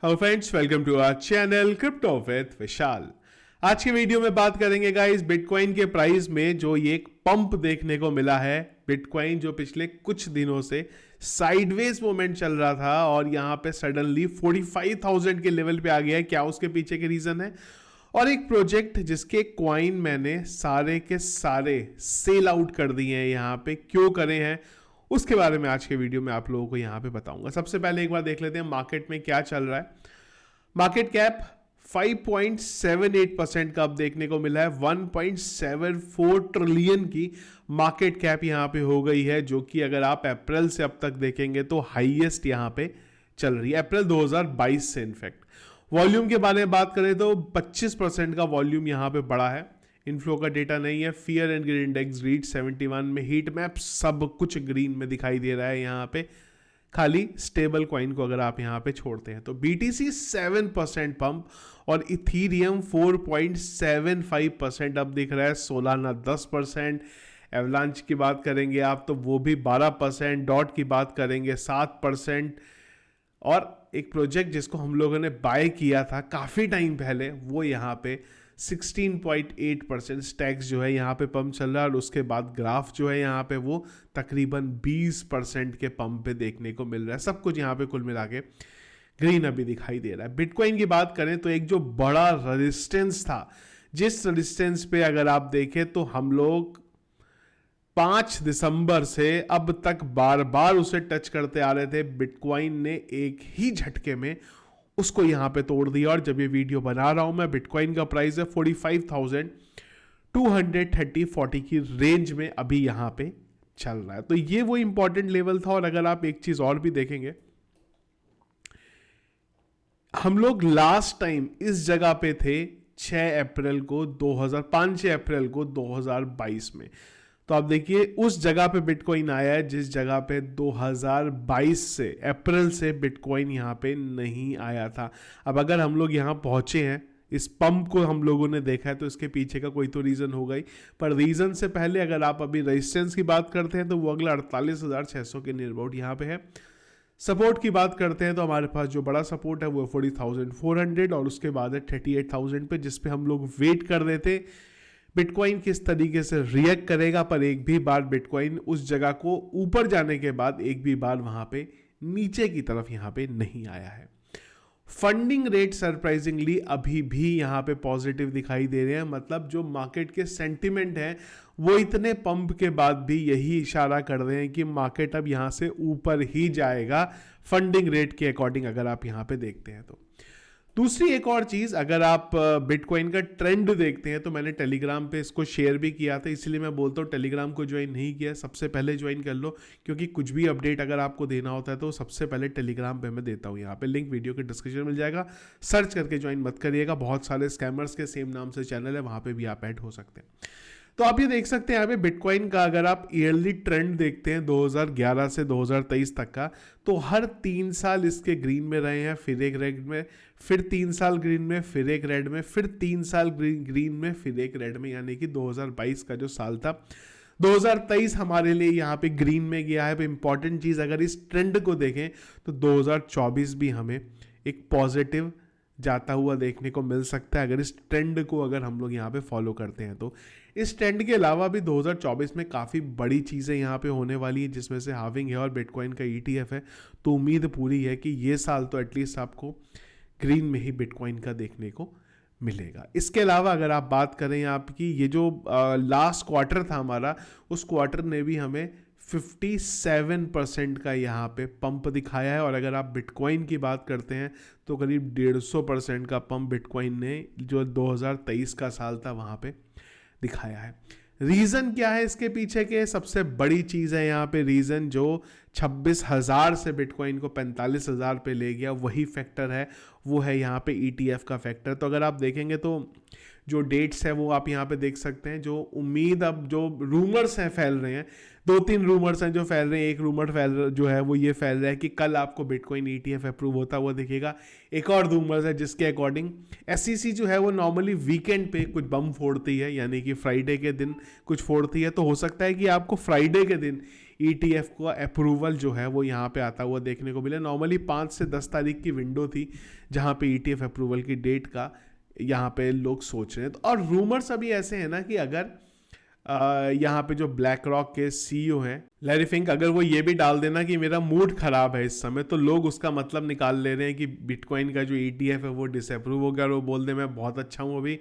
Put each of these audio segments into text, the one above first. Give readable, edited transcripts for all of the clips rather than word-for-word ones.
Hello friends, welcome to our channel crypto with Vishal. आज की video में बात करेंगे गाइस बिटकॉइन के प्राइस में जो ये एक पंप देखने को मिला है। बिटकॉइन जो पिछले कुछ दिनों से साइडवेज मूवमेंट चल रहा था और यहाँ पे सडनली 45,000 के लेवल पे आ गया है। क्या उसके पीछे के रीजन है? और एक प्रोजेक्ट जिसके कॉइन मैंने सारे के सारे सेल आउट कर दिए हैं, यहाँ पे क्यों करे हैं उसके बारे में आज के वीडियो में आप लोगों को यहाँ पे बताऊंगा। सबसे पहले एक बार देख लेते हैं मार्केट में क्या चल रहा है। मार्केट कैप 5.78% का अब देखने को मिला है। 1.74 ट्रिलियन की मार्केट कैप यहाँ पे हो गई है, जो कि अगर आप अप्रैल से अब तक देखेंगे तो हाईएस्ट यहाँ पे चल रही है, अप्रैल 2022 से। इनफैक्ट वॉल्यूम के बारे में बात करें तो 25% का वॉल्यूम यहाँ पे बढ़ा है। इनफ्लो का डेटा नहीं है। Fear and green index read 71 में, हीट मैप सब कुछ ग्रीन में दिखाई दे रहा है यहाँ पे, खाली स्टेबल कॉइन को अगर आप यहाँ पे छोड़ते हैं तो। BTC 7% पंप और इथीरियम 4.75% अब दिख रहा है। सोलाना 10%, एवलांच की बात करेंगे आप तो वो भी 12%, डॉट की बात करेंगे 7%। और एक प्रोजेक्ट जिसको हम लोगों ने बाय किया था काफ़ी टाइम पहले, वो यहाँ पे 16.8% स्टैक्स जो है यहाँ पे पंप चल रहा है। और उसके बाद ग्राफ जो है यहाँ पे वो तकरीबन 20% के पंप पे देखने को मिल रहा है। सब कुछ यहाँ पे कुल मिला के ग्रीन अभी दिखाई दे रहा है। बिटकॉइन की बात करें तो एक जो बड़ा रेजिस्टेंस था, जिस रेजिस्टेंस पे अगर आप देखें तो हम लोग 5 दिसंबर से अब तक बार बार उसे टच करते आ रहे थे, बिटकॉइन ने एक ही झटके में उसको यहां पे तोड़ दिया। और जब ये वीडियो बना रहा हूं मैं, बिटकॉइन का प्राइस है 45,230-40 की रेंज में अभी यहां पे चल रहा है। तो ये वो इंपॉर्टेंट लेवल था। और अगर आप एक चीज और भी देखेंगे, हम लोग लास्ट टाइम इस जगह पे थे 6 अप्रैल को 5-6 अप्रैल को 2022 में। तो आप देखिए उस जगह पे बिटकॉइन आया है जिस जगह पे 2022 से अप्रैल से बिटकॉइन यहाँ पे नहीं आया था। अब अगर हम लोग यहाँ पहुँचे हैं, इस पंप को हम लोगों ने देखा है, तो इसके पीछे का कोई तो रीज़न होगा ही। पर रीज़न से पहले अगर आप अभी रेजिस्टेंस की बात करते हैं तो वो अगला 48,600 के नियर अबाउट यहाँ पे है। सपोर्ट की बात करते हैं तो हमारे पास जो बड़ा सपोर्ट है वो 40,400 और उसके बाद है 38,000 पे, जिस पे हम लोग वेट कर रहे थे बिटकॉइन किस तरीके से रिएक्ट करेगा। पर एक भी बार बिटकॉइन उस जगह को ऊपर जाने के बाद एक भी बार वहां पे नीचे की तरफ यहां पे नहीं आया है। फंडिंग रेट सरप्राइजिंगली अभी भी यहां पे पॉजिटिव दिखाई दे रहे हैं। मतलब जो मार्केट के सेंटिमेंट है वो इतने पंप के बाद भी यही इशारा कर रहे हैं कि मार्केट अब यहां से ऊपर ही जाएगा फंडिंग रेट के अकॉर्डिंग, अगर आप यहां पे देखते हैं तो। दूसरी एक और चीज़, अगर आप बिटकॉइन का ट्रेंड देखते हैं तो मैंने टेलीग्राम पे इसको शेयर भी किया था, इसलिए मैं बोलता हूँ टेलीग्राम को ज्वाइन नहीं किया सबसे पहले ज्वाइन कर लो, क्योंकि कुछ भी अपडेट अगर आपको देना होता है तो सबसे पहले टेलीग्राम पे मैं देता हूँ। यहाँ पे लिंक वीडियो के डिस्क्रिप्शन में मिल जाएगा, सर्च करके ज्वाइन मत करिएगा। बहुत सारे स्कैमर्स के सेम नाम से चैनल है, वहाँ पर भी आप ऐड हो सकते हैं। तो आप ये देख सकते हैं यहाँ पे बिटकॉइन का अगर आप ईयरली ट्रेंड देखते हैं 2011 से 2023 तक का, तो हर 3 साल इसके ग्रीन में रहे हैं, फिर एक रेड में, फिर 3 साल ग्रीन में, फिर एक रेड में, फिर 3 साल ग्रीन में, फिर एक रेड में। यानी कि 2022 का जो साल था, 2023 हमारे लिए यहाँ पे ग्रीन में गया है। इंपॉर्टेंट चीज़, अगर इस ट्रेंड को देखें तो 2024 भी हमें एक पॉजिटिव जाता हुआ देखने को मिल सकता है, अगर इस ट्रेंड को अगर हम लोग यहाँ पे फॉलो करते हैं तो। इस ट्रेंड के अलावा भी 2024 में काफ़ी बड़ी चीज़ें यहाँ पे होने वाली हैं, जिसमें से हाविंग है और बिटकॉइन का ETF है। तो उम्मीद पूरी है कि ये साल तो एटलीस्ट आपको ग्रीन में ही बिटकॉइन का देखने को मिलेगा। इसके अलावा अगर आप बात करें आपकी ये जो लास्ट क्वार्टर था हमारा, उस क्वार्टर ने भी हमें 57% का यहाँ पे पंप दिखाया है। और अगर आप बिटकॉइन की बात करते हैं तो करीब 150% का पंप बिटकॉइन ने जो 2023 का साल था वहाँ पे दिखाया है। रीज़न क्या है इसके पीछे के? सबसे बड़ी चीज़ है यहाँ पे रीज़न, जो 26,000 से बिटकॉइन को 45,000 पे ले गया, वही फैक्टर है, वो है यहाँ पे ETF का फैक्टर। तो अगर आप देखेंगे तो जो डेट्स है वो आप यहाँ पे देख सकते हैं। जो उम्मीद, अब जो रूमर्स हैं फैल रहे हैं, 2-3 रूमर्स हैं जो फैल रहे हैं। एक रूमर जो है वो ये फैल रहा है कि कल आपको बिटकॉइन ETF अप्रूव होता हुआ दिखेगा। एक और रूमर्स है जिसके अकॉर्डिंग SEC जो है वो नॉर्मली वीकेंड पे कुछ बम फोड़ती है, यानी कि फ्राइडे के दिन कुछ फोड़ती है। तो हो सकता है कि आपको फ्राइडे के दिन ETF का अप्रूवल जो है वो यहाँ पे आता हुआ देखने को मिला। नॉर्मली 5 से 10 तारीख की विंडो थी जहाँ पे ETF अप्रूवल की डेट का यहाँ पे लोग सोच रहे हैं। तो और रूमर्स अभी ऐसे हैं ना कि अगर यहाँ पे जो ब्लैक रॉक के CEO हैं लैरी फिंक, अगर वो ये भी डाल देना कि मेरा मूड खराब है इस समय, तो लोग उसका मतलब निकाल ले रहे हैं कि बिटकॉइन का जो ETF है वो डिसअप्रूव हो गया और वो बोल दे मैं बहुत अच्छा हूँ अभी,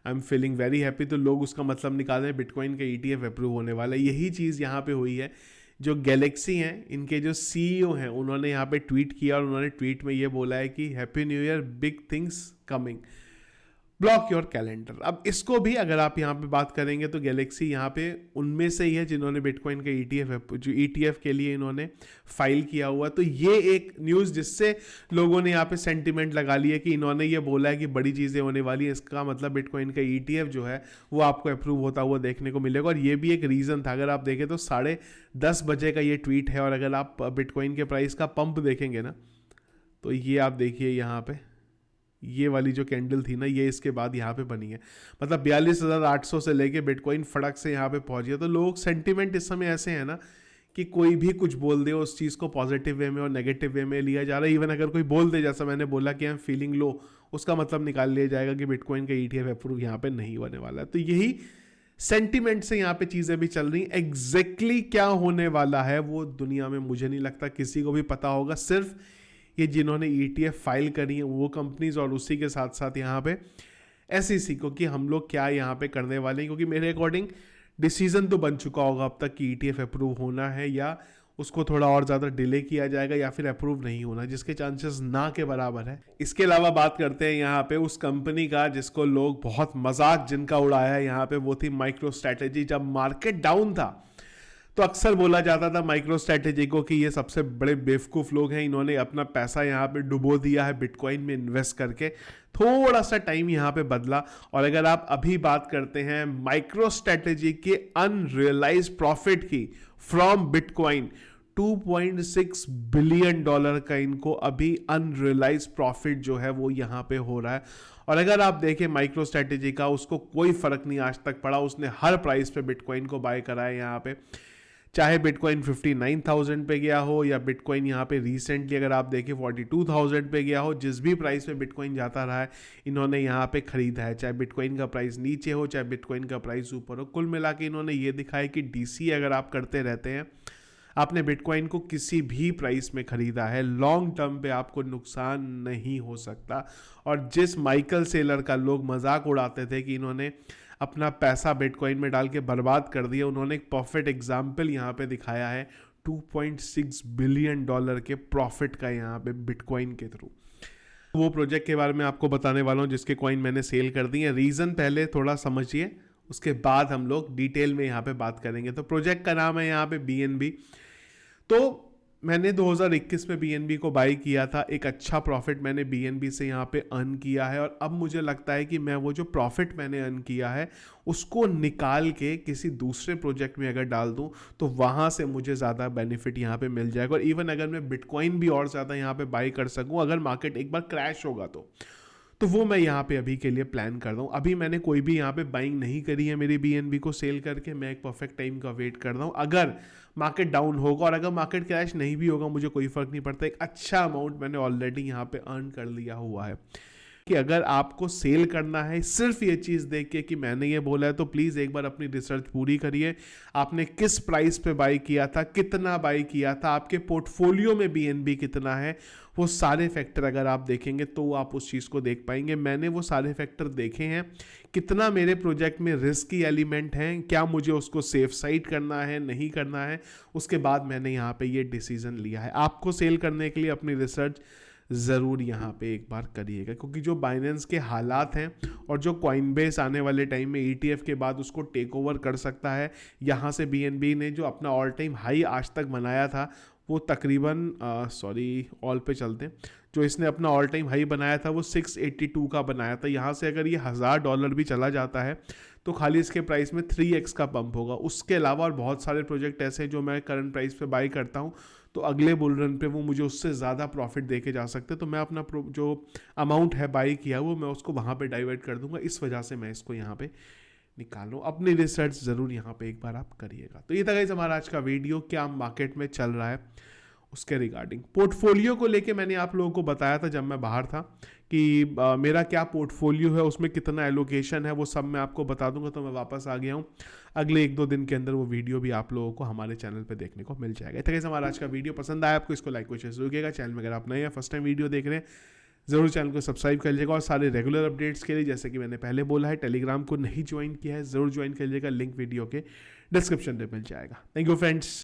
I am feeling very happy, तो लोग उसका मतलब निकाल रहे हैं बिटकॉइन का ETF अप्रूव होने वाला है। यही चीज़ यहाँ पे हुई है। जो गैलेक्सी हैं इनके जो CEO हैं उन्होंने यहाँ पे ट्वीट किया और उन्होंने ट्वीट में ये बोला है कि happy new year, big things coming, block your calendar. अब इसको भी अगर आप यहाँ पे बात करेंगे तो गैलेक्सी यहाँ पे उनमें से ही है जिन्होंने बिटकॉइन का ETF जो ETF के लिए इन्होंने फाइल किया हुआ। तो ये एक न्यूज़ जिससे लोगों ने यहाँ पे सेंटिमेंट लगा लिया कि इन्होंने ये बोला है कि बड़ी चीज़ें होने वाली है, इसका मतलब बिटकॉइन का ETF जो है वो आपको अप्रूव होता हुआ देखने को मिलेगा। और ये भी एक रीज़न था, अगर आप देखें तो 10:30 बजे का ये ट्वीट है और अगर आप बिटकॉइन के प्राइस का पंप देखेंगे ना तो ये आप देखिए यहाँ पे ये वाली जो कैंडल थी ना ये इसके बाद यहाँ पे बनी है, मतलब 42,800 से लेके बिटकॉइन फड़क से यहाँ पे पहुँच गया। तो लोग सेंटिमेंट इस समय ऐसे हैं ना कि कोई भी कुछ बोल दे उस चीज़ को पॉजिटिव वे में और नेगेटिव वे में लिया जा रहा है। इवन अगर कोई बोल दे, जैसा मैंने बोला कि आई एम फीलिंग लो, उसका मतलब निकाल लिया जाएगा कि बिटकॉइन का ETF अप्रूव यहाँ पे नहीं होने वाला है। तो यही सेंटिमेंट से यहाँ पे चीज़ें भी चल रही। एग्जैक्टली क्या होने वाला है वो दुनिया में मुझे नहीं लगता किसी को भी पता होगा। सिर्फ ये जिन्होंने ETF फाइल करी है वो कंपनीज और उसी के साथ साथ यहाँ पे SEC को कि हम लोग क्या यहाँ पे करने वाले हैं, क्योंकि मेरे अकॉर्डिंग डिसीजन तो बन चुका होगा अब तक कि ETF अप्रूव होना है या उसको थोड़ा और ज़्यादा डिले किया जाएगा या फिर अप्रूव नहीं होना, जिसके चांसेस ना के बराबर है। इसके अलावा बात करते हैं यहाँ पे उस कंपनी का जिसको लोग बहुत मजाक जिनका उड़ाया है यहाँ पे, वो थी माइक्रो स्ट्रैटेजी। जब मार्केट डाउन था तो अक्सर बोला जाता था माइक्रो स्ट्रैटेजी को कि ये सबसे बड़े बेवकूफ़ लोग हैं, इन्होंने अपना पैसा यहाँ पे डुबो दिया है बिटकॉइन में इन्वेस्ट करके। थोड़ा सा टाइम यहाँ पे बदला और अगर आप अभी बात करते हैं माइक्रो स्ट्रैटेजी के अनरियलाइज प्रॉफिट की फ्रॉम बिटकॉइन, $2.6 बिलियन का इनको अभी अनरियलाइज प्रॉफिट जो है वो यहाँ पे हो रहा है। और अगर आप देखें माइक्रो स्ट्रैटेजी का, उसको कोई फर्क नहीं आज तक पड़ा, उसने हर प्राइस पे बिटकॉइन को बाय करा है यहाँ पे, चाहे बिटकॉइन 59,000 पे गया हो या बिटकॉइन यहाँ पे रिसेंटली अगर आप देखें 42,000 पे गया हो, जिस भी प्राइस पे बिटकॉइन जाता रहा है इन्होंने यहाँ पे खरीदा है, चाहे बिटकॉइन का प्राइस नीचे हो चाहे बिटकॉइन का प्राइस ऊपर हो। कुल मिला के इन्होंने ये दिखाया कि DCA अगर आप करते रहते हैं, आपने बिटकॉइन को किसी भी प्राइस में खरीदा है, लॉन्ग टर्म पे आपको नुकसान नहीं हो सकता। और जिस माइकल सेलर का लोग मजाक उड़ाते थे कि इन्होंने अपना पैसा बिटकॉइन में डाल के बर्बाद कर दिया, उन्होंने एक परफेक्ट एग्जाम्पल यहाँ पे दिखाया है $2.6 बिलियन के प्रॉफिट का यहाँ पे बिटकॉइन के थ्रू। वो प्रोजेक्ट के बारे में आपको बताने वाला हूँ जिसके कॉइन मैंने सेल कर दी है। रीज़न पहले थोड़ा समझिए, उसके बाद हम लोग डिटेल में यहाँ पे बात करेंगे। तो प्रोजेक्ट का नाम है यहाँ पे BNB। तो मैंने 2021 में BNB को बाई किया था, एक अच्छा प्रॉफिट मैंने BNB से यहाँ पे अर्न किया है और अब मुझे लगता है कि मैं वो जो प्रॉफिट मैंने अर्न किया है उसको निकाल के किसी दूसरे प्रोजेक्ट में अगर डाल दूँ तो वहाँ से मुझे ज़्यादा बेनिफिट यहाँ पे मिल जाएगा। और इवन अगर मैं बिटकॉइन भी और ज़्यादा यहाँ पे बाई कर सकूँ अगर मार्केट एक बार क्रैश होगा तो वो मैं यहाँ पे अभी के लिए प्लान कर रहा हूँ। अभी मैंने कोई भी यहाँ पे बाइंग नहीं करी है मेरी BNB को सेल करके, मैं एक परफेक्ट टाइम का वेट कर रहा हूँ। अगर मार्केट डाउन होगा और अगर मार्केट क्रैश नहीं भी होगा मुझे कोई फ़र्क नहीं पड़ता, एक अच्छा अमाउंट मैंने ऑलरेडी यहाँ पे अर्न कर लिया हुआ है। कि अगर आपको सेल करना है सिर्फ ये चीज़ देख के कि मैंने ये बोला है तो प्लीज़ एक बार अपनी रिसर्च पूरी करिए। आपने किस प्राइस पे बाई किया था, कितना बाई किया था, आपके पोर्टफोलियो में BNB कितना है, वो सारे फैक्टर अगर आप देखेंगे तो आप उस चीज़ को देख पाएंगे। मैंने वो सारे फैक्टर देखे हैं, कितना मेरे प्रोजेक्ट में रिस्की एलिमेंट हैं, क्या मुझे उसको सेफ साइड करना है नहीं करना है, उसके बाद मैंने यहाँ पे ये डिसीज़न लिया है। आपको सेल करने के लिए अपनी रिसर्च ज़रूर यहाँ पे एक बार करिएगा, क्योंकि जो बाइनेंस के हालात हैं और जो कॉइनबेस आने वाले टाइम में ETF के बाद उसको टेक ओवर कर सकता है। यहाँ से BNB ने जो अपना ऑल टाइम हाई आज तक बनाया था वो तकरीबन ऑल पे चलते हैं, जो इसने अपना ऑल टाइम हाई बनाया था वो 682 का बनाया था। यहाँ से अगर ये $1,000 भी चला जाता है तो खाली इसके प्राइस में 3x का पंप होगा। उसके अलावा और बहुत सारे प्रोजेक्ट ऐसे हैं जो मैं करंट प्राइस पे बाई करता हूँ तो अगले बुल रन पे वो मुझे उससे ज़्यादा प्रॉफिट दे के जा सकते हैं। तो मैं अपना जो अमाउंट है बाई किया वो मैं उसको वहाँ पे डाइवर्ट कर दूंगा, इस वजह से मैं इसको यहाँ पे निकालो। अपनी रिसर्च ज़रूर यहाँ पे एक बार आप करिएगा। तो ये था गाइस हमारा आज का वीडियो, क्या मार्केट में चल रहा है उसके रिगार्डिंग। पोर्टफोलियो को लेके मैंने आप लोगों को बताया था जब मैं बाहर था कि मेरा क्या पोर्टफोलियो है, उसमें कितना एलोकेशन है, वो सब मैं आपको बता दूंगा। तो मैं वापस आ गया हूँ, अगले 1-2 दिन के अंदर वो वीडियो भी आप लोगों को हमारे चैनल पे देखने को मिल जाएगा। तो गाइस हमारा आज का वीडियो पसंद आया आपको, इसको लाइक शेयर जरूर कीजिएगा। चैनल में अगर आप नए हैं, फर्स्ट टाइम वीडियो देख रहे हैं, ज़रूर चैनल को सब्सक्राइब कर लीजिएगा। और सारे रेगुलर अपडेट्स के लिए, जैसे कि मैंने पहले बोला है, टेलीग्राम को नहीं ज्वाइन किया है ज़रूर ज्वाइन कर लीजिएगा, लिंक वीडियो के डिस्क्रिप्शन में मिल जाएगा। Thank you friends.